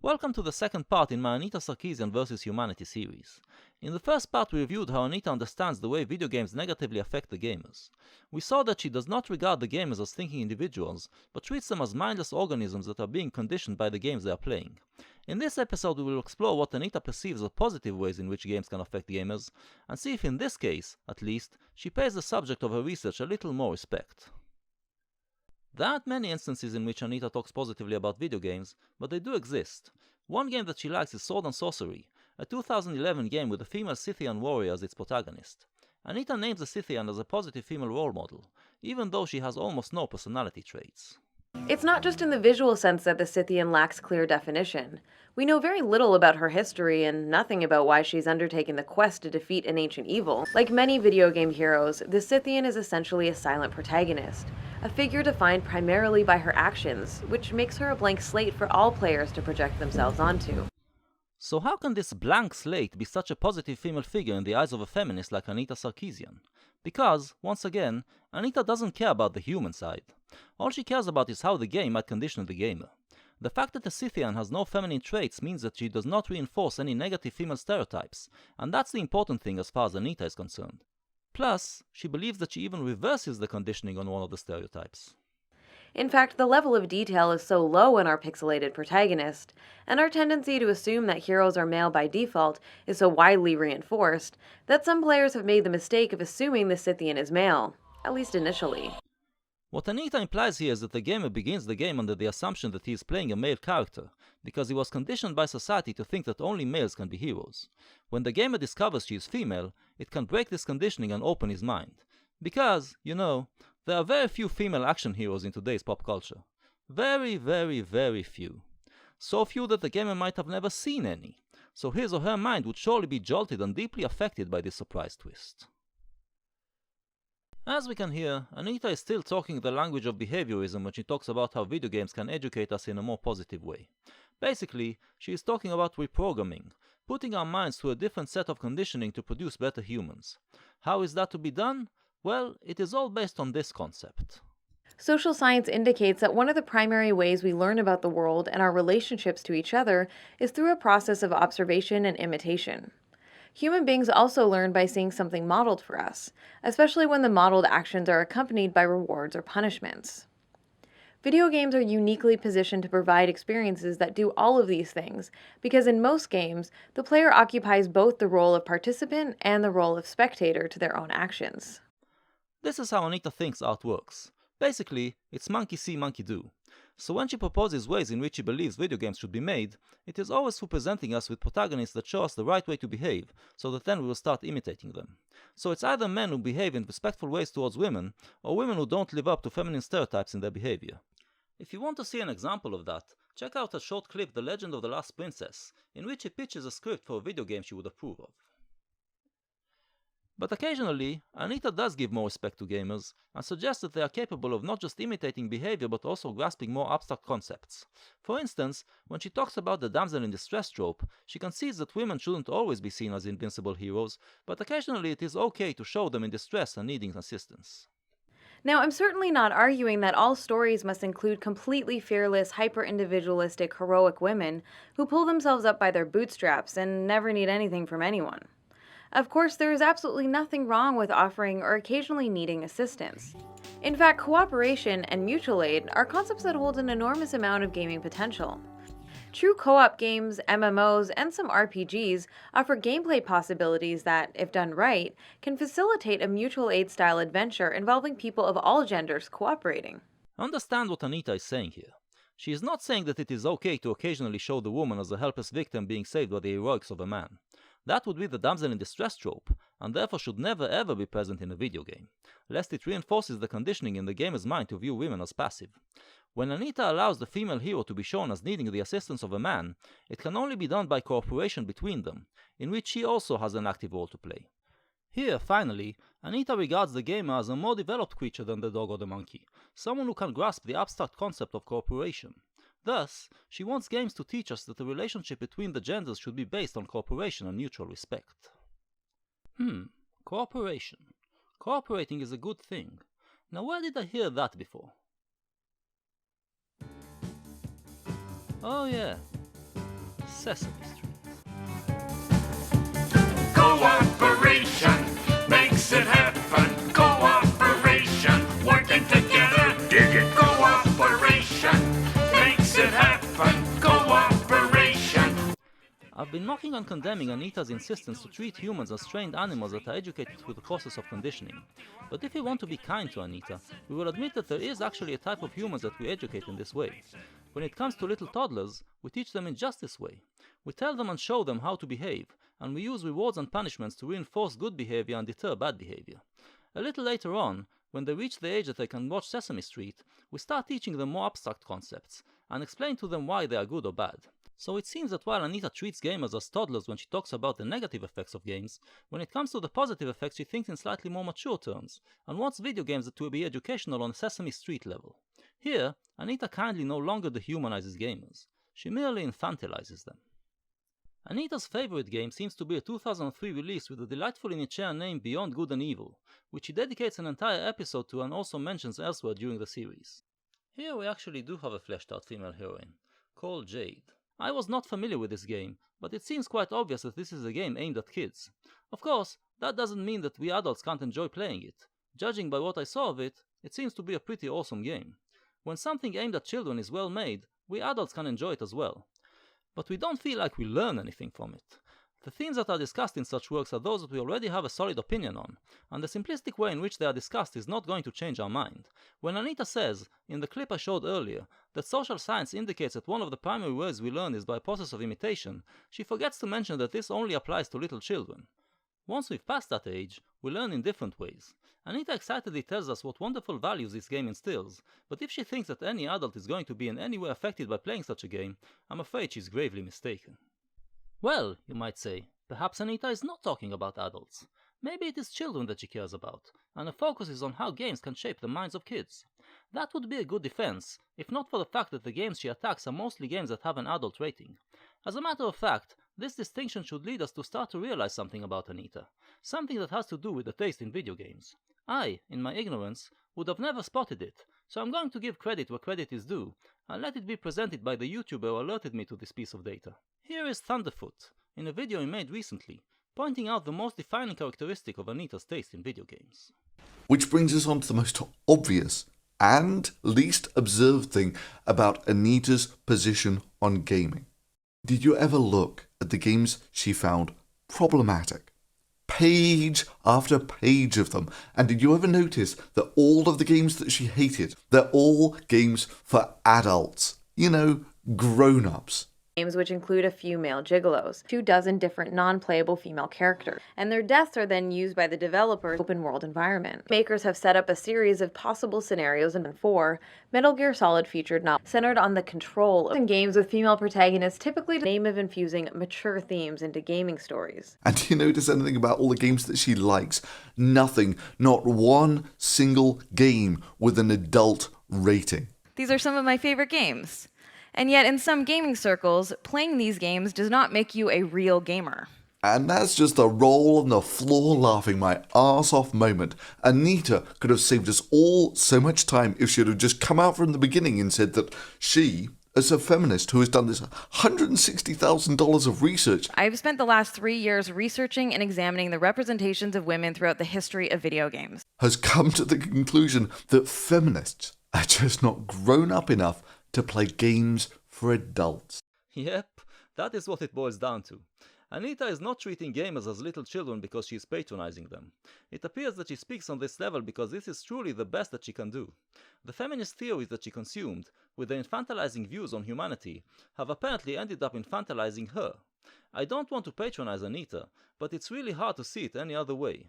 Welcome to the second part in my Anita Sarkeesian vs. Humanity series. In the first part we reviewed how Anita understands the way video games negatively affect the gamers. We saw that she does not regard the gamers as thinking individuals, but treats them as mindless organisms that are being conditioned by the games they are playing. In this episode we will explore what Anita perceives as positive ways in which games can affect gamers, and see if in this case, at least, she pays the subject of her research a little more respect. There aren't many instances in which Anita talks positively about video games, but they do exist. One game that she likes is Sword and Sorcery, a 2011 game with a female Scythian warrior as its protagonist. Anita names the Scythian as a positive female role model, even though she has almost no personality traits. It's not just in the visual sense that the Scythian lacks clear definition. We know very little about her history and nothing about why she's undertaken the quest to defeat an ancient evil. Like many video game heroes, the Scythian is essentially a silent protagonist, a figure defined primarily by her actions, which makes her a blank slate for all players to project themselves onto. So how can this blank slate be such a positive female figure in the eyes of a feminist like Anita Sarkeesian? Because, once again, Anita doesn't care about the human side. All she cares about is how the game might condition the gamer. The fact that the Scythian has no feminine traits means that she does not reinforce any negative female stereotypes, and that's the important thing as far as Anita is concerned. Plus, she believes that she even reverses the conditioning on one of the stereotypes. In fact, the level of detail is so low in our pixelated protagonist, and our tendency to assume that heroes are male by default is so widely reinforced, that some players have made the mistake of assuming the Scythian is male, at least initially. What Anita implies here is that the gamer begins the game under the assumption that he is playing a male character, because he was conditioned by society to think that only males can be heroes. When the gamer discovers she is female, it can break this conditioning and open his mind. Because, there are very few female action heroes in today's pop culture. Very, very, very few. So few that the gamer might have never seen any. So his or her mind would surely be jolted and deeply affected by this surprise twist. As we can hear, Anita is still talking the language of behaviorism when she talks about how video games can educate us in a more positive way. Basically, she is talking about reprogramming, putting our minds through a different set of conditioning to produce better humans. How is that to be done? Well, it is all based on this concept. Social science indicates that one of the primary ways we learn about the world and our relationships to each other is through a process of observation and imitation. Human beings also learn by seeing something modeled for us, especially when the modeled actions are accompanied by rewards or punishments. Video games are uniquely positioned to provide experiences that do all of these things, because in most games, the player occupies both the role of participant and the role of spectator to their own actions. This is how Anita thinks art works. Basically, it's monkey see, monkey do. So when she proposes ways in which she believes video games should be made, it is always through presenting us with protagonists that show us the right way to behave, so that then we will start imitating them. So it's either men who behave in respectful ways towards women, or women who don't live up to feminine stereotypes in their behavior. If you want to see an example of that, check out a short clip The Legend of the Last Princess, in which she pitches a script for a video game she would approve of. But occasionally, Anita does give more respect to gamers, and suggests that they are capable of not just imitating behavior but also grasping more abstract concepts. For instance, when she talks about the damsel in distress trope, she concedes that women shouldn't always be seen as invincible heroes, but occasionally it is okay to show them in distress and needing assistance. Now, I'm certainly not arguing that all stories must include completely fearless, hyper-individualistic, heroic women who pull themselves up by their bootstraps and never need anything from anyone. Of course, there is absolutely nothing wrong with offering or occasionally needing assistance. In fact, cooperation and mutual aid are concepts that hold an enormous amount of gaming potential. True co-op games, MMOs, and some RPGs offer gameplay possibilities that, if done right, can facilitate a mutual aid-style adventure involving people of all genders cooperating. Understand what Anita is saying here. She is not saying that it is okay to occasionally show the woman as a helpless victim being saved by the heroics of a man. That would be the damsel in distress trope, and therefore should never ever be present in a video game, lest it reinforces the conditioning in the gamer's mind to view women as passive. When Anita allows the female hero to be shown as needing the assistance of a man, it can only be done by cooperation between them, in which she also has an active role to play. Here, finally, Anita regards the gamer as a more developed creature than the dog or the monkey, someone who can grasp the abstract concept of cooperation. Thus, she wants games to teach us that the relationship between the genders should be based on cooperation and mutual respect. Cooperation. Cooperating is a good thing. Now where did I hear that before? Oh yeah. Sesame Street. Cooperation makes it happen. Cooperation, working together. Dig it. Cooperation makes it happen. Cooperation. I've been mocking and condemning Anita's insistence to treat humans as trained animals that are educated through the process of conditioning. But if we want to be kind to Anita, we will admit that there is actually a type of humans that we educate in this way. When it comes to little toddlers, we teach them in just this way. We tell them and show them how to behave, and we use rewards and punishments to reinforce good behavior and deter bad behavior. A little later on, when they reach the age that they can watch Sesame Street, we start teaching them more abstract concepts, and explain to them why they are good or bad. So it seems that while Anita treats gamers as toddlers when she talks about the negative effects of games, when it comes to the positive effects she thinks in slightly more mature terms, and wants video games that will be educational on a Sesame Street level. Here, Anita kindly no longer dehumanizes gamers, she merely infantilizes them. Anita's favorite game seems to be a 2003 release with a delightfully Nietzschean name Beyond Good and Evil, which she dedicates an entire episode to and also mentions elsewhere during the series. Here we actually do have a fleshed out female heroine, called Jade. I was not familiar with this game, but it seems quite obvious that this is a game aimed at kids. Of course, that doesn't mean that we adults can't enjoy playing it. Judging by what I saw of it, it seems to be a pretty awesome game. When something aimed at children is well made, we adults can enjoy it as well. But we don't feel like we learn anything from it. The themes that are discussed in such works are those that we already have a solid opinion on, and the simplistic way in which they are discussed is not going to change our mind. When Anita says, in the clip I showed earlier, that social science indicates that one of the primary ways we learn is by a process of imitation, she forgets to mention that this only applies to little children. Once we've passed that age, we learn in different ways. Anita excitedly tells us what wonderful values this game instills, but if she thinks that any adult is going to be in any way affected by playing such a game, I'm afraid she's gravely mistaken. Well, you might say, perhaps Anita is not talking about adults. Maybe it is children that she cares about, and her focus is on how games can shape the minds of kids. That would be a good defense, if not for the fact that the games she attacks are mostly games that have an adult rating. As a matter of fact, this distinction should lead us to start to realize something about Anita, something that has to do with the taste in video games. I, in my ignorance, would have never spotted it, so I'm going to give credit where credit is due, and let it be presented by the YouTuber who alerted me to this piece of data. Here is Thunderfoot, in a video he made recently, pointing out the most defining characteristic of Anita's taste in video games. Which brings us on to the most obvious and least observed thing about Anita's position on gaming. Did you ever look at the games she found problematic? Page after page of them. And did you ever notice that all of the games that she hated, they're all games for adults? You know, grown-ups. Games which include a few male gigolos, 24 different non-playable female characters, and their deaths are then used by the developers' open-world environment. Makers have set up a series of possible scenarios in 4 Metal Gear Solid featured novels centered on the control of games with female protagonists, typically the aim of infusing mature themes into gaming stories. And do you notice anything about all the games that she likes? Nothing, not one single game with an adult rating. These are some of my favorite games. And yet, in some gaming circles, playing these games does not make you a real gamer. And that's just a roll on the floor laughing my arse off moment. Anita could have saved us all so much time if she had just come out from the beginning and said that she, as a feminist who has done this $160,000 of research, I've spent the last 3 years researching and examining the representations of women throughout the history of video games, has come to the conclusion that feminists are just not grown up enough to play games for adults. Yep, that is what it boils down to. Anita is not treating gamers as little children because she is patronizing them. It appears that she speaks on this level because this is truly the best that she can do. The feminist theories that she consumed, with their infantilizing views on humanity, have apparently ended up infantilizing her. I don't want to patronize Anita, but it's really hard to see it any other way.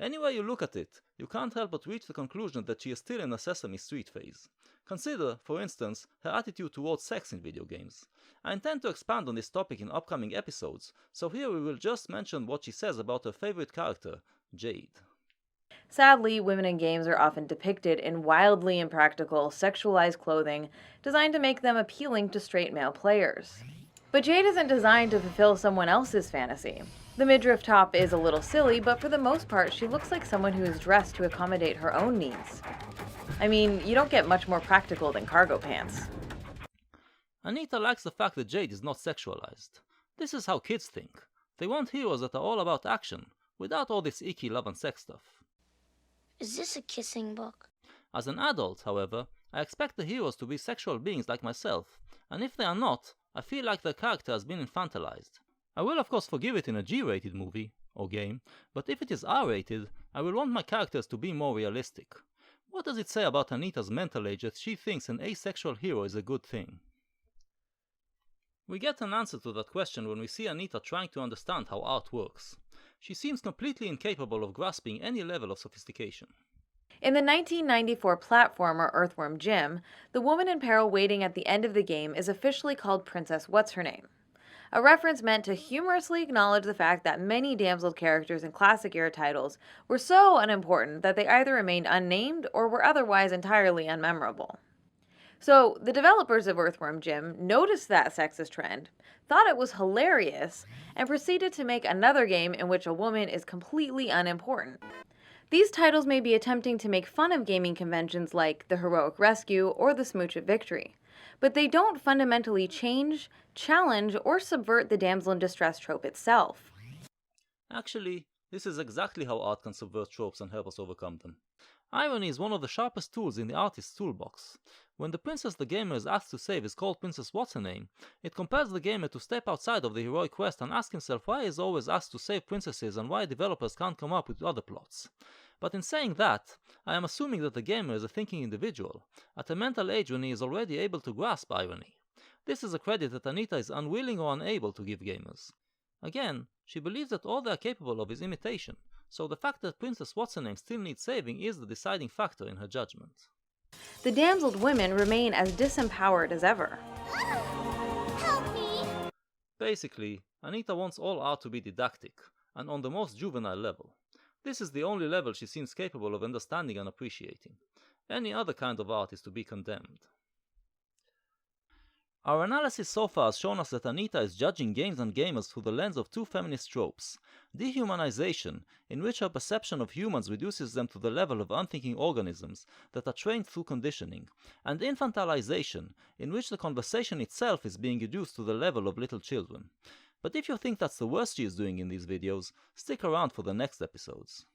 Any way you look at it, you can't help but reach the conclusion that she is still in a Sesame Street phase. Consider, for instance, her attitude towards sex in video games. I intend to expand on this topic in upcoming episodes, so here we will just mention what she says about her favorite character, Jade. Sadly, women in games are often depicted in wildly impractical, sexualized clothing designed to make them appealing to straight male players. But Jade isn't designed to fulfill someone else's fantasy. The midriff top is a little silly, but for the most part, she looks like someone who is dressed to accommodate her own needs. I mean, you don't get much more practical than cargo pants. Anita likes the fact that Jade is not sexualized. This is how kids think. They want heroes that are all about action, without all this icky love and sex stuff. Is this a kissing book? As an adult, however, I expect the heroes to be sexual beings like myself, and if they are not, I feel like their character has been infantilized. I will of course forgive it in a G-rated movie, or game, but if it is R-rated, I will want my characters to be more realistic. What does it say about Anita's mental age that she thinks an asexual hero is a good thing? We get an answer to that question when we see Anita trying to understand how art works. She seems completely incapable of grasping any level of sophistication. In the 1994 platformer Earthworm Jim, the woman in peril waiting at the end of the game is officially called Princess What's-Her-Name, a reference meant to humorously acknowledge the fact that many damseled characters in classic-era titles were so unimportant that they either remained unnamed or were otherwise entirely unmemorable. So, the developers of Earthworm Jim noticed that sexist trend, thought it was hilarious, and proceeded to make another game in which a woman is completely unimportant. These titles may be attempting to make fun of gaming conventions like the heroic rescue or the smooch of victory, but they don't fundamentally change, challenge, or subvert the damsel in distress trope itself. Actually, this is exactly how art can subvert tropes and help us overcome them. Irony is one of the sharpest tools in the artist's toolbox. When the princess the gamer is asked to save is called Princess What's-Her-Name, it compels the gamer to step outside of the heroic quest and ask himself why he is always asked to save princesses and why developers can't come up with other plots. But in saying that, I am assuming that the gamer is a thinking individual, at a mental age when he is already able to grasp irony. This is a credit that Anita is unwilling or unable to give gamers. Again, she believes that all they are capable of is imitation, so the fact that Princess What's-Her-Name still needs saving is the deciding factor in her judgment. The damseled women remain as disempowered as ever. Help me! Basically, Anita wants all art to be didactic, and on the most juvenile level. This is the only level she seems capable of understanding and appreciating. Any other kind of art is to be condemned. Our analysis so far has shown us that Anita is judging games and gamers through the lens of two feminist tropes: dehumanization, in which her perception of humans reduces them to the level of unthinking organisms that are trained through conditioning, and infantilization, in which the conversation itself is being reduced to the level of little children. But if you think that's the worst she is doing in these videos, stick around for the next episodes.